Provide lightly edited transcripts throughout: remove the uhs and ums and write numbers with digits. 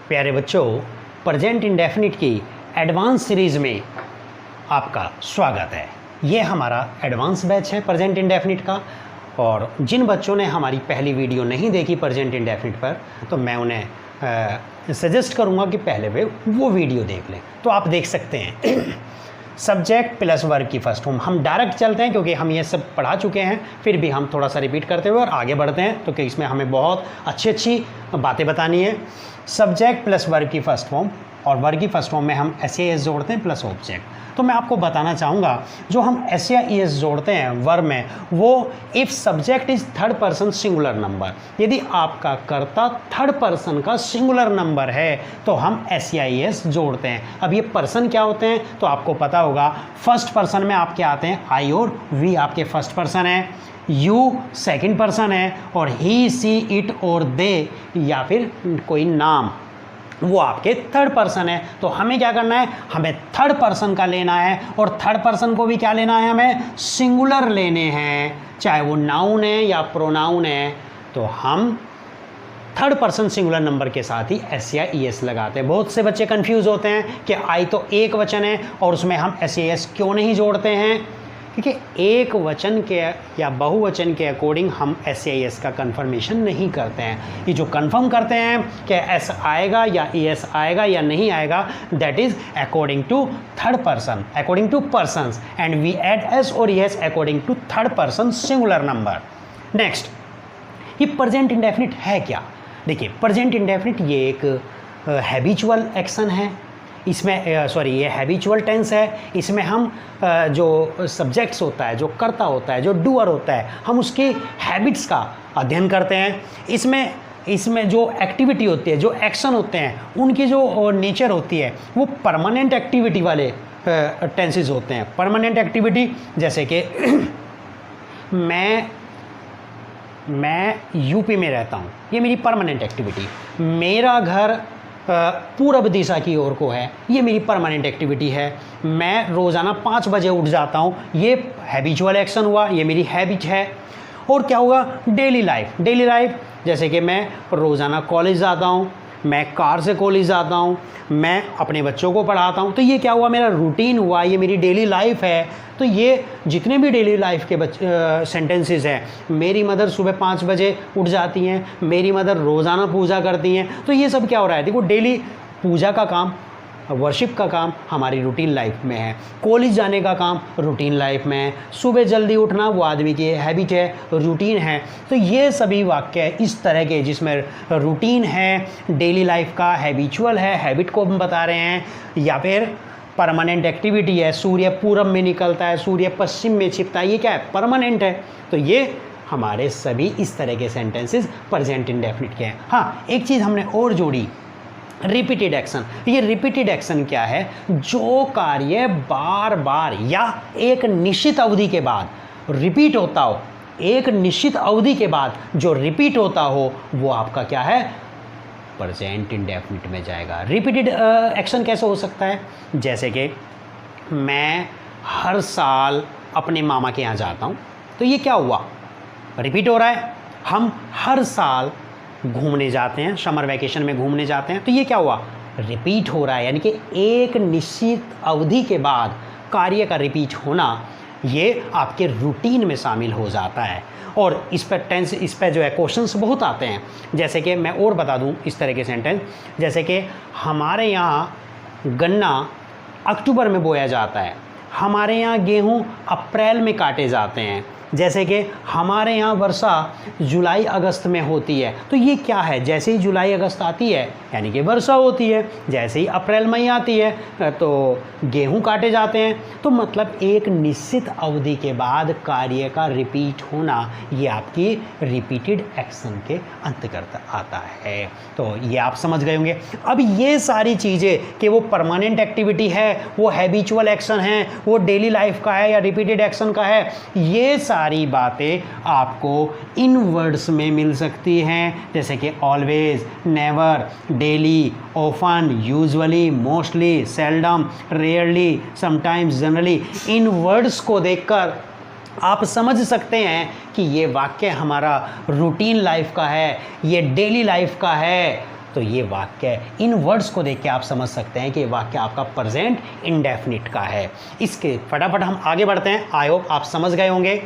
प्यारे बच्चों, present indefinite की एडवांस सीरीज़ में आपका स्वागत है। ये हमारा एडवांस बैच है प्रेजेंट इंडेफिनिट का, और जिन बच्चों ने हमारी पहली वीडियो नहीं देखी प्रेजेंट इंडेफिनिट पर, तो मैं उन्हें सजेस्ट करूँगा कि पहले वे वो वीडियो देख लें। तो आप देख सकते हैं सब्जेक्ट प्लस वर्ब की फर्स्ट फॉर्म। हम डायरेक्ट चलते हैं क्योंकि हम ये सब पढ़ा चुके हैं, फिर भी हम थोड़ा सा रिपीट करते हुए और आगे बढ़ते हैं, तो कि इसमें हमें बहुत अच्छी बातें बतानी है। सब्जेक्ट प्लस वर्ब की फर्स्ट फॉर्म, और वर्ब की फर्स्ट फॉर्म में हम एस या एस जोड़ते हैं प्लस ऑब्जेक्ट। तो मैं आपको बताना चाहूँगा, जो हम एस या एस जोड़ते हैं वर्ब में, वो if subject is third person singular number, यदि आपका कर्ता थर्ड पर्सन का सिंगुलर नंबर है तो हम एस या एस जोड़ते हैं। अब ये पर्सन क्या होते हैं तो आपको पता होगा, फर्स्ट पर्सन में आपके आते हैं आई और वी, आपके फर्स्ट पर्सन है, यू सेकंड पर्सन है, और ही सी इट और दे या फिर कोई नाम वो आपके थर्ड पर्सन है। तो हमें क्या करना है, हमें थर्ड पर्सन का लेना है, और थर्ड पर्सन को भी क्या लेना है, हमें सिंगुलर लेने हैं, चाहे वो नाउन है या प्रोनाउन है। तो हम थर्ड पर्सन सिंगुलर नंबर के साथ ही एस या ई एस लगाते हैं। बहुत से बच्चे कंफ्यूज होते हैं कि आई तो एक वचन है और उसमें हम एस या एस क्यों नहीं जोड़ते हैं, क्योंकि एक वचन के या बहुवचन के अकॉर्डिंग हम एस या एस का कंफर्मेशन नहीं करते हैं। ये जो कंफर्म करते हैं कि एस आएगा या ई एस आएगा या नहीं आएगा, that is according to third person, according to persons, and we add S और E S according to third person singular number. Next, ये प्रेजेंट इंडेफिनिट है क्या? देखिए, प्रेजेंट इंडेफिनिट ये एक हैबिचुअल एक्शन है, इसमें ये हैबिचुअल टेंस है। इसमें हम जो सब्जेक्ट्स होता है, जो कर्ता होता है, जो डूअर होता है, हम उसके हैबिट्स का अध्ययन करते हैं। इसमें जो एक्टिविटी होती है, जो एक्शन होते हैं, उनकी जो नेचर होती है वो परमानेंट एक्टिविटी वाले टेंसेस होते हैं। परमानेंट एक्टिविटी जैसे कि मैं यूपी में रहता हूँ, ये मेरी परमानेंट एक्टिविटी। मेरा घर पूरब दिशा की ओर को है, ये मेरी परमानेंट एक्टिविटी है। मैं रोज़ाना 5 बजे उठ जाता हूँ, ये हैबिचुअल एक्शन हुआ, ये मेरी हैबिट है। और क्या होगा, डेली लाइफ जैसे कि मैं रोज़ाना कॉलेज जाता हूँ, मैं कार से कॉलेज जाता हूँ, मैं अपने बच्चों को पढ़ाता हूँ, तो ये क्या हुआ, मेरा रूटीन हुआ, ये मेरी डेली लाइफ है। तो ये जितने भी डेली लाइफ के सेंटेंसेस हैं, मेरी मदर सुबह 5 बजे उठ जाती हैं, मेरी मदर रोज़ाना पूजा करती हैं, तो ये सब क्या हो रहा है, देखो डेली पूजा का काम, वर्शिप का काम हमारी रूटीन लाइफ में है। कॉलेज जाने का काम रूटीन लाइफ में है। सुबह जल्दी उठना वो आदमी की हैबिट है, रूटीन है। तो ये सभी वाक्य इस तरह के जिसमें रूटीन है, डेली लाइफ का, हैबिचुअल है, हैबिट को हम बता रहे हैं, या फिर परमानेंट एक्टिविटी है, सूर्य पूरब में निकलता है, सूर्य पश्चिम में छिपता है, ये क्या है, परमानेंट है। तो ये हमारे सभी इस तरह के सेंटेंसेस प्रेजेंट इंडेफिनिट के हैं। हाँ, एक चीज़ हमने और जोड़ी, रिपीटेड एक्शन। ये रिपीटेड एक्शन क्या है, जो कार्य बार बार या एक निश्चित अवधि के बाद रिपीट होता हो, एक निश्चित अवधि के बाद जो रिपीट होता हो, वो आपका क्या है, प्रेजेंट इंडेफिनिट में जाएगा। रिपीटेड एक्शन कैसे हो सकता है, जैसे कि मैं हर साल अपने मामा के यहाँ जाता हूँ, तो ये क्या हुआ, रिपीट हो रहा है। हम हर साल घूमने जाते हैं, समर वैकेशन में घूमने जाते हैं, तो ये क्या हुआ, रिपीट हो रहा है। यानी कि एक निश्चित अवधि के बाद कार्य का रिपीट होना, ये आपके रूटीन में शामिल हो जाता है। और इस पर जो है क्वेश्चंस बहुत आते हैं। जैसे कि मैं और बता दूं इस तरह के सेंटेंस, जैसे कि हमारे यहाँ गन्ना अक्टूबर में बोया जाता है, हमारे यहाँ गेहूँ अप्रैल में काटे जाते हैं, जैसे कि हमारे यहाँ वर्षा जुलाई अगस्त में होती है। तो ये क्या है, जैसे ही जुलाई अगस्त आती है यानी कि वर्षा होती है, जैसे ही अप्रैल मई आती है तो गेहूँ काटे जाते हैं। तो मतलब एक निश्चित अवधि के बाद कार्य का रिपीट होना, ये आपकी रिपीटेड एक्शन के अंतर्गत आता है। तो ये आप समझ गए होंगे। अब ये सारी चीज़ें कि वो परमानेंट एक्टिविटी है, वो हैबिचुअल एक्शन है, वो डेली लाइफ का है या रिपीटेड एक्शन का है, ये सारी बातें आपको इन वर्ड्स में मिल सकती हैं, जैसे कि always, never, daily, often, usually, mostly, seldom, rarely, sometimes, generally. इन वर्ड्स को देखकर आप समझ सकते हैं कि ये वाक्य हमारा रूटीन लाइफ का है, ये डेली लाइफ का है। तो तो ये वाक्य है। इन वर्ड्स को देख के आप समझ सकते हैं कि ये वाक्य आपका प्रेजेंट इंडेफिनिट का है। इसके फटाफट हम आगे बढ़ते हैं। आई होप आप समझ गए होंगे।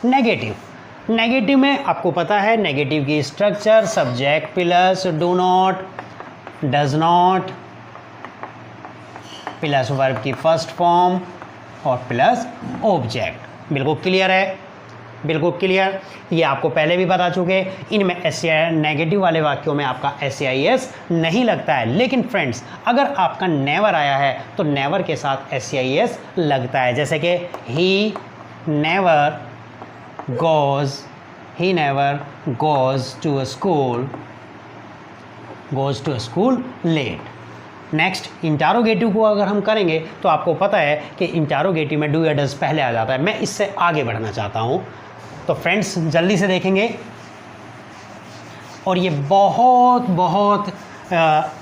नेगेटिव में आपको पता है नेगेटिव की structure subject plus do not, does not plus verb की फर्स्ट फॉर्म और प्लस ऑब्जेक्ट। बिल्कुल क्लियर है, बिल्कुल क्लियर। ये आपको पहले भी बता चुके। इनमें नेगेटिव वाले वाक्यों में आपका SAIS नहीं लगता है, लेकिन फ्रेंड्स अगर आपका नेवर आया है तो नेवर के साथ SAIS लगता है। जैसे कि he never goes to school late। Next interrogative को अगर हम करेंगे तो आपको पता है कि इंटारोगेटिव में डू या डज पहले आ जाता है। मैं इससे आगे बढ़ना चाहता हूँ, तो फ्रेंड्स जल्दी से देखेंगे। और ये बहुत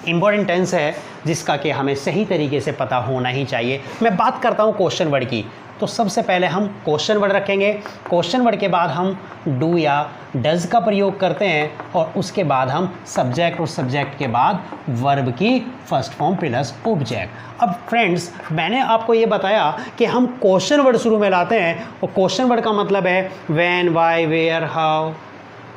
इम्पॉर्टेंट टेंस है जिसका कि हमें सही तरीके से पता होना ही चाहिए। मैं बात करता हूँ क्वेश्चन वर्ड की, तो सबसे पहले हम क्वेश्चन वर्ड रखेंगे। क्वेश्चन वर्ड के बाद हम डू या डज का प्रयोग करते हैं और उसके बाद हम सब्जेक्ट और सब्जेक्ट के बाद वर्ब की फर्स्ट फॉर्म प्लस ऑब्जेक्ट। अब फ्रेंड्स मैंने आपको ये बताया कि हम क्वेश्चन वर्ड शुरू में लाते हैं और क्वेश्चन वर्ड का मतलब है व्हेन, व्हाई, वेयर, हाउ,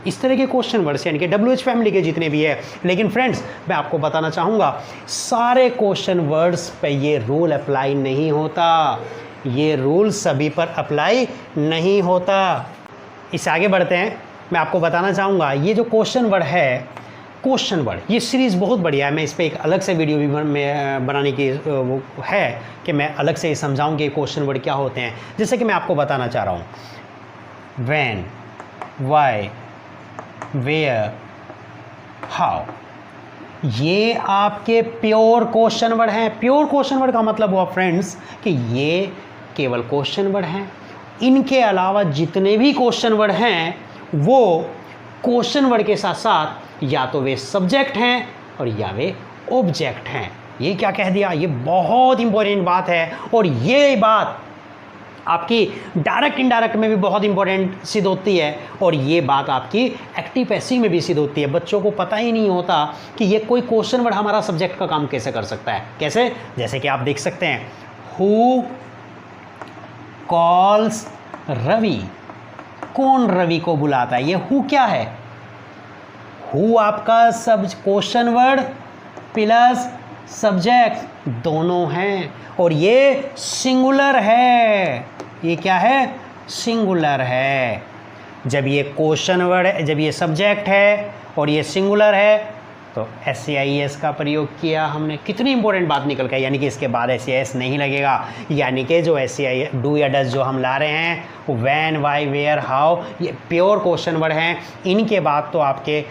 इस तरह के क्वेश्चन वर्ड्स यानी कि WH फैमिली के जितने भी है। लेकिन फ्रेंड्स मैं आपको बताना चाहूँगा सारे क्वेश्चन वर्ड्स पे ये रूल अप्लाई नहीं होता, ये रूल सभी पर अप्लाई नहीं होता। इससे आगे बढ़ते हैं। मैं आपको बताना चाहूँगा ये जो क्वेश्चन वर्ड है, क्वेश्चन वर्ड ये सीरीज़ बहुत बढ़िया है। मैं इस पर एक अलग से वीडियो भी बनाने की वो है कि मैं अलग से समझाऊँ कि क्वेश्चन वर्ड क्या होते हैं। जैसे कि मैं आपको बताना चाह रहा हूँ व्हेन, व्हाई, वेयर, हाउ, ये आपके प्योर क्वेश्चन वर्ड हैं। प्योर क्वेश्चन वर्ड का मतलब हुआ फ्रेंड्स कि ये केवल क्वेश्चन वर्ड हैं। इनके अलावा जितने भी क्वेश्चन वर्ड हैं वो क्वेश्चन वर्ड के साथ साथ या तो वे सब्जेक्ट हैं और या वे ऑब्जेक्ट हैं। ये क्या कह दिया, ये बहुत इंपॉर्टेंट बात है। और ये बात आपकी डायरेक्ट इनडायरेक्ट में भी बहुत इंपॉर्टेंट सिद्ध होती है और ये बात आपकी एक्टिव पैसिव में भी सिद्ध होती है। बच्चों को पता ही नहीं होता कि ये कोई क्वेश्चन वर्ड हमारा सब्जेक्ट का काम कैसे कर सकता है। कैसे, जैसे कि आप देख सकते हैं हु कॉल्स रवि, कौन रवि को बुलाता है। ये हु क्या है, हु आपका सब क्वेश्चन वर्ड प्लस सब्जेक्ट दोनों हैं और ये सिंगुलर है। ये क्या है, सिंगुलर है। जब ये क्वेश्चन वर्ड है, जब ये सब्जेक्ट है और ये सिंगुलर है तो SAIS का प्रयोग किया हमने। कितनी इंपॉर्टेंट बात निकल के, यानी कि इसके बाद SAIS नहीं लगेगा। यानी कि जो SAIS डू या डज जो हम ला रहे हैं व्हेन, व्हाई, वेयर, हाउ, ये प्योर क्वेश्चन वर्ड हैं। इनके बाद तो आपके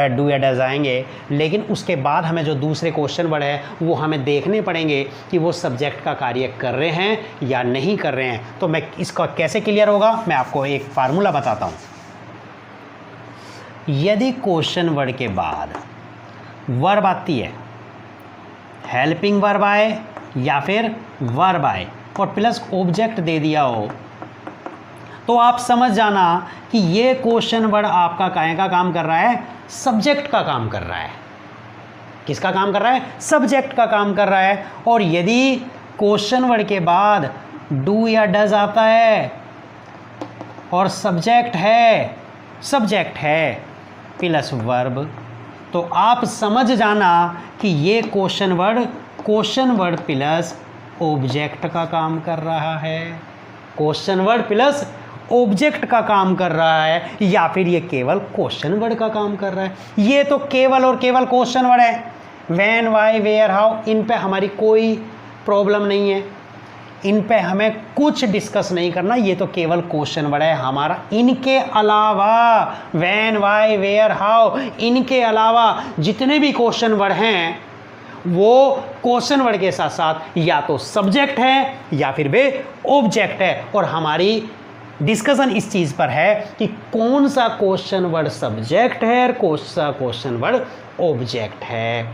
डू या डज आएंगे, लेकिन उसके बाद हमें जो दूसरे क्वेश्चन वर्ड है वो हमें देखने पड़ेंगे कि वो सब्जेक्ट का कार्य कर रहे हैं या नहीं कर रहे हैं। तो मैं इसका कैसे क्लियर होगा, मैं आपको एक फार्मूला बताता हूँ। यदि क्वेश्चन वर्ड के बाद वर्ब आती है, हेल्पिंग वर्ब आए या फिर वर्ब आए और प्लस ऑब्जेक्ट दे दिया हो, तो आप समझ जाना कि ये क्वेश्चन वर्ड आपका काहे का काम कर रहा है, सब्जेक्ट का काम कर रहा है। किसका काम कर रहा है, सब्जेक्ट का काम कर रहा है। और यदि क्वेश्चन वर्ड के बाद डू या डज आता है और सब्जेक्ट है प्लस वर्ब, तो आप समझ जाना कि ये क्वेश्चन वर्ड प्लस ऑब्जेक्ट का काम कर रहा है। क्वेश्चन वर्ड प्लस ऑब्जेक्ट का काम कर रहा है या फिर ये केवल क्वेश्चन वर्ड का काम कर रहा है। ये तो केवल और केवल क्वेश्चन वर्ड है। व्हेन, व्हाई, वेयर, हाउ, इन पे हमारी कोई प्रॉब्लम नहीं है, इन पे हमें कुछ डिस्कस नहीं करना। ये तो केवल क्वेश्चन वर्ड है हमारा। इनके अलावा व्हेन, व्हाई, वेयर, हाउ, इनके अलावा जितने भी क्वेश्चन वर्ड हैं वो क्वेश्चन वर्ड के साथ साथ या तो सब्जेक्ट है या फिर वे ऑब्जेक्ट है। और हमारी डिस्कशन इस चीज़ पर है कि कौन सा क्वेश्चन वर्ड सब्जेक्ट है और कौन सा क्वेश्चन वर्ड ऑब्जेक्ट है।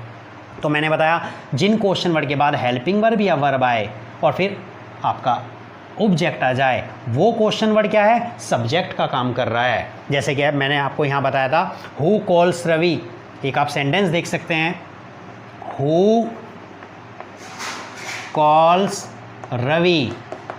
तो मैंने बताया जिन क्वेश्चन वर्ड के बाद हेल्पिंग वर्ब या वर्ब आए और फिर आपका ऑब्जेक्ट आ जाए, वो क्वेश्चन वर्ड क्या है, सब्जेक्ट का काम कर रहा है। जैसे कि मैंने आपको यहाँ बताया था हु कॉल्स रवि, एक आप सेंटेंस देख सकते हैं, who calls Ravi,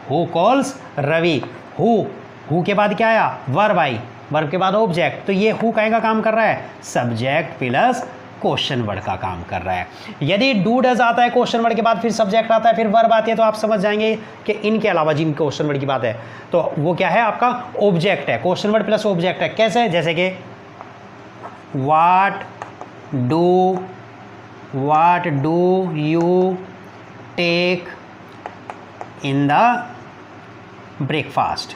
who calls Ravi, who के बाद क्या आया, वर्ब आई, वर्ब के बाद ऑब्जेक्ट, तो ये हु का काम कर रहा है, सब्जेक्ट प्लस क्वेश्चन वर्ड का काम कर रहा है। यदि डू डज आता है क्वेश्चन वर्ड के बाद, फिर सब्जेक्ट आता है, फिर वर्ब आती है, तो आप समझ जाएंगे कि इनके अलावा जिन क्वेश्चन वर्ड की बात है तो वो क्या है, आपका ऑब्जेक्ट है, क्वेश्चन वर्ड प्लस ऑब्जेक्ट है। कैसे, जैसे कि what do you take in the breakfast,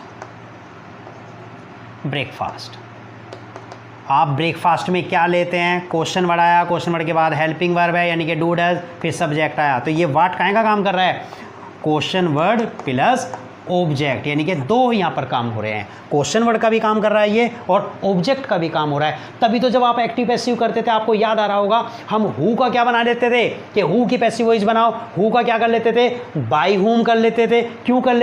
आप ब्रेकफास्ट में क्या लेते हैं, क्वेश्चन वर्ड आया, क्वेश्चन वर्ड के बाद हेल्पिंग वर्ब है यानी कि डू डज, फिर सब्जेक्ट आया, तो ये व्हाट का काम कर रहा है, क्वेश्चन वर्ड प्लस ऑब्जेक्ट, यानी कि दो यहाँ पर काम हो रहे हैं, क्वेश्चन वर्ड का भी काम कर रहा है ये और ऑब्जेक्ट का भी काम हो रहा है। तभी तो जब आप एक्टिव पैसिव करते थे, आपको याद आ रहा होगा, हम हु का क्या बना लेते थे कि हु की पैसिव वॉइस बनाओ, हु का क्या कर लेते थे, बाय हुम कर लेते थे। क्यों कर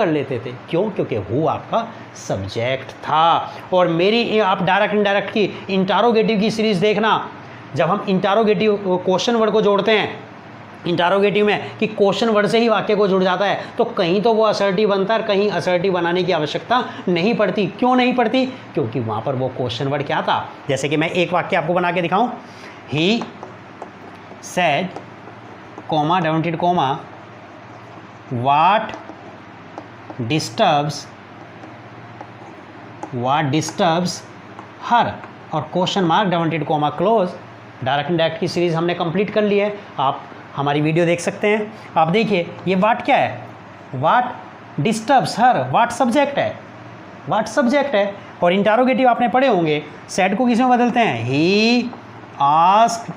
लेते थे, क्यों, क्योंकि हु आपका सब्जेक्ट था। और मेरी आप डायरेक्ट इनडायरेक्ट की इंटारोगेटिव की सीरीज देखना, जब हम इंटारोगेटिव क्वेश्चन वर्ड को जोड़ते हैं इंटारोगेटिव में कि क्वेश्चन वर्ड से ही वाक्य को जुड़ जाता है, तो कहीं तो वो असर्टिव बनता है, कहीं असर्टिव बनाने की आवश्यकता नहीं पड़ती। क्यों नहीं पड़ती, क्योंकि वहाँ पर वो क्वेश्चन वर्ड क्या था। जैसे कि मैं एक वाक्य आपको बना के दिखाऊं, ही सेड कॉमा डाउनटेड कॉमा व्हाट डिस्टर्ब्स हर, और क्वेश्चन मार्क डाउनटेड कॉमा क्लोज। डायरेक्ट इनडायरेक्ट की सीरीज़ हमने कंप्लीट कर ली है, आप हमारी वीडियो देख सकते हैं। आप देखिए ये व्हाट क्या है, what disturbs her, what subject है, और इंटारोगेटिव आपने पढ़े होंगे, सेड को किस में बदलते हैं, ही आस्क्ड,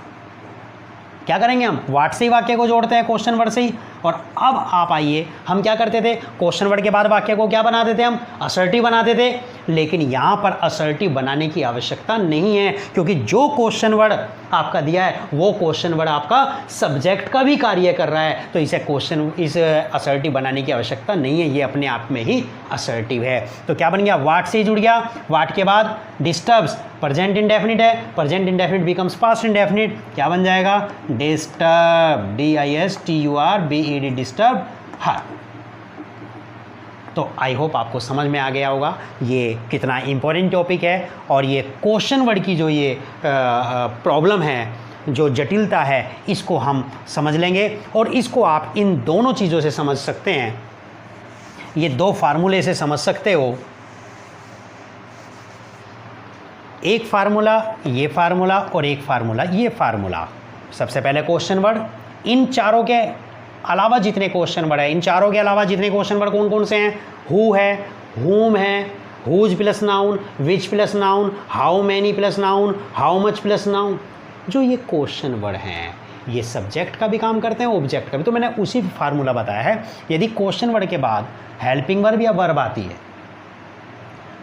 क्या करेंगे हम, व्हाट से ही वाक्य को जोड़ते हैं, क्वेश्चन वर्ड से ही। और अब आप आइए, हम क्या करते थे, क्वेश्चन वर्ड के बाद वाक्य को क्या बनाते थे, हम असर्टिव बनाते थे। लेकिन यहाँ पर असर्टिव बनाने की आवश्यकता नहीं है, क्योंकि जो क्वेश्चन वर्ड आपका दिया है वो क्वेश्चन वर्ड आपका सब्जेक्ट का भी कार्य कर रहा है, तो इस असर्टिव बनाने की आवश्यकता नहीं है, ये अपने आप में ही असर्टिव है। तो क्या बन गया, व्हाट से ही जुड़ गया, व्हाट के बाद डिस्टर्ब्स, प्रेजेंट इंडेफिनिट है, present indefinite becomes past indefinite, क्या बन जाएगा, डिस्टर्ब, DISTURBED, डिस्टर्ब हर। तो आई होप आपको समझ में आ गया होगा ये कितना इम्पोर्टेंट टॉपिक है, और ये क्वेश्चन वर्ड की जो ये प्रॉब्लम है, जो जटिलता है, इसको हम समझ लेंगे। और इसको आप इन दोनों चीज़ों से समझ सकते हैं, ये दो फार्मूले से समझ सकते हो, एक फार्मूला ये फार्मूला और एक फार्मूला ये फार्मूला। सबसे पहले क्वेश्चन वर्ड, इन चारों के अलावा जितने क्वेश्चन वर्ड है, इन चारों के अलावा जितने क्वेश्चन वर्ड कौन कौन से हैं, हु है, हुम है, whose plus noun, which plus noun, how many plus noun, how much plus noun, जो ये क्वेश्चन वर्ड हैं ये सब्जेक्ट का भी काम करते हैं, ऑब्जेक्ट का भी। तो मैंने उसी फार्मूला बताया है, यदि क्वेश्चन वर्ड के बाद हेल्पिंग वर्ब या वर्ब आती है,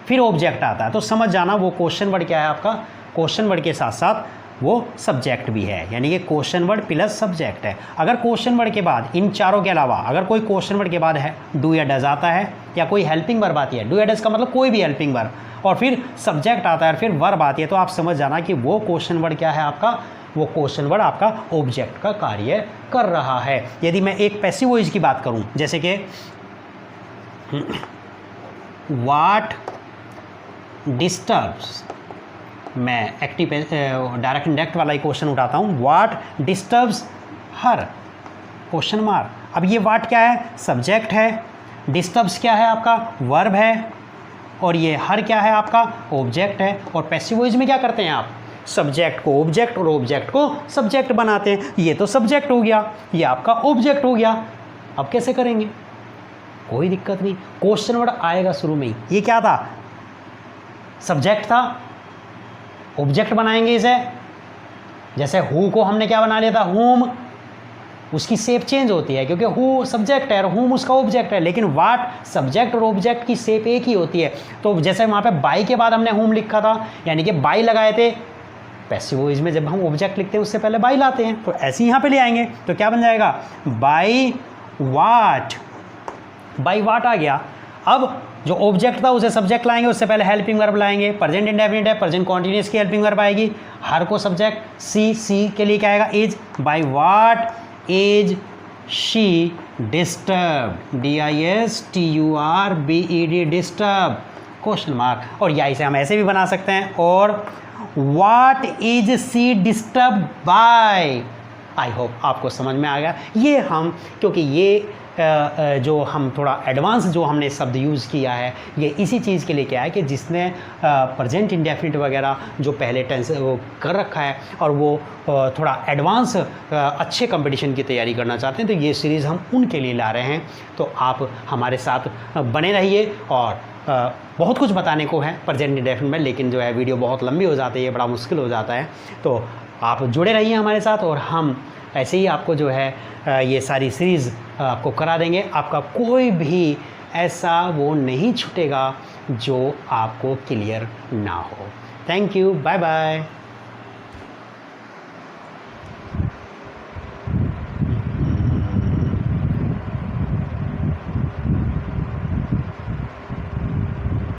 फिर ऑब्जेक्ट आता है, तो समझ जाना वो क्वेश्चन वर्ड क्या है आपका, क्वेश्चन वर्ड के साथ साथ वो सब्जेक्ट भी है, यानी कि क्वेश्चन वर्ड प्लस सब्जेक्ट है। अगर क्वेश्चन वर्ड के बाद इन चारों के अलावा अगर कोई क्वेश्चन वर्ड के बाद है डू या डज आता है, या कोई हेल्पिंग वर्ब आती है, डू या डज का मतलब कोई भी हेल्पिंग वर्ब, और फिर सब्जेक्ट आता है और फिर वर्ब आती है, तो आप समझ जाना कि वो क्वेश्चन वर्ड क्या है आपका, वो क्वेश्चन वर्ड आपका ऑब्जेक्ट का कार्य कर रहा है। यदि मैं एक पैसिव वॉइस की बात करूं, जैसे कि व्हाट डिस्टर्ब्स, मैं एक्टिव डायरेक्ट इंडायरेक्ट वाला ही क्वेश्चन उठाता हूँ, what disturbs her, question mark. अब ये व्हाट क्या है, सब्जेक्ट है, डिस्टर्ब्स क्या है आपका, वर्ब है, और ये हर क्या है आपका, ऑब्जेक्ट है। और पैसिव वॉइस में क्या करते हैं आप, सब्जेक्ट को ऑब्जेक्ट और ऑब्जेक्ट को सब्जेक्ट बनाते हैं। ये तो सब्जेक्ट हो गया, ये आपका ऑब्जेक्ट हो गया। अब कैसे करेंगे, कोई दिक्कत नहीं, क्वेश्चन वर्ड आएगा शुरू में ही। ये क्या था, सब्जेक्ट था, ऑब्जेक्ट बनाएंगे इसे। जैसे हु को हमने क्या बना लिया था, हुम, उसकी शेप चेंज होती है क्योंकि हु सब्जेक्ट है और हुम उसका ऑब्जेक्ट है, लेकिन व्हाट सब्जेक्ट और ऑब्जेक्ट की शेप एक ही होती है। तो जैसे वहाँ पे बाई के बाद हमने हुम लिखा था, यानी कि बाई लगाए थे, पैसिव वॉइस में जब हम ऑब्जेक्ट लिखते हैं उससे पहले बाई लाते हैं, तो ऐसे ही यहाँ पे ले आएंगे, तो क्या बन जाएगा, बाई वाट, बाई वाट आ गया। अब जो ऑब्जेक्ट था उसे सब्जेक्ट लाएंगे, उससे पहले हेल्पिंग वर्ब लाएंगे। प्रेजेंट इंडेफिनिट है, प्रेजेंट कॉन्टिन्यूस की हेल्पिंग वर्ब आएगी, हर को सब्जेक्ट, सी के लिए क्या आएगा, is. By what is she disturb, DISTURBED, disturb, question mark. और या इसे हम ऐसे भी बना सकते हैं, और what is see disturb bye. I hope आपको समझ में आ गया। ये हम, क्योंकि ये जो हम थोड़ा एडवांस जो हमने शब्द यूज़ किया है, ये इसी चीज़ के लिए क्या है कि जिसने प्रेजेंट इंडेफिनिट वगैरह जो पहले टेंस वो कर रखा है और वो थोड़ा एडवांस अच्छे कंपटीशन की तैयारी करना चाहते हैं, तो ये सीरीज़ हम उनके लिए ला रहे हैं। तो आप हमारे साथ बने रहिए। और बहुत कुछ बताने को है प्रेजेंट इंडेफिनिट में, लेकिन जो है वीडियो बहुत लंबी हो जाती है, बड़ा मुश्किल हो जाता है। तो आप जुड़े रहिए हमारे साथ, और हम ऐसे ही आपको जो है ये सारी सीरीज़ आपको करा देंगे। आपका कोई भी ऐसा वो नहीं छूटेगा जो आपको क्लियर ना हो। Thank you, bye bye.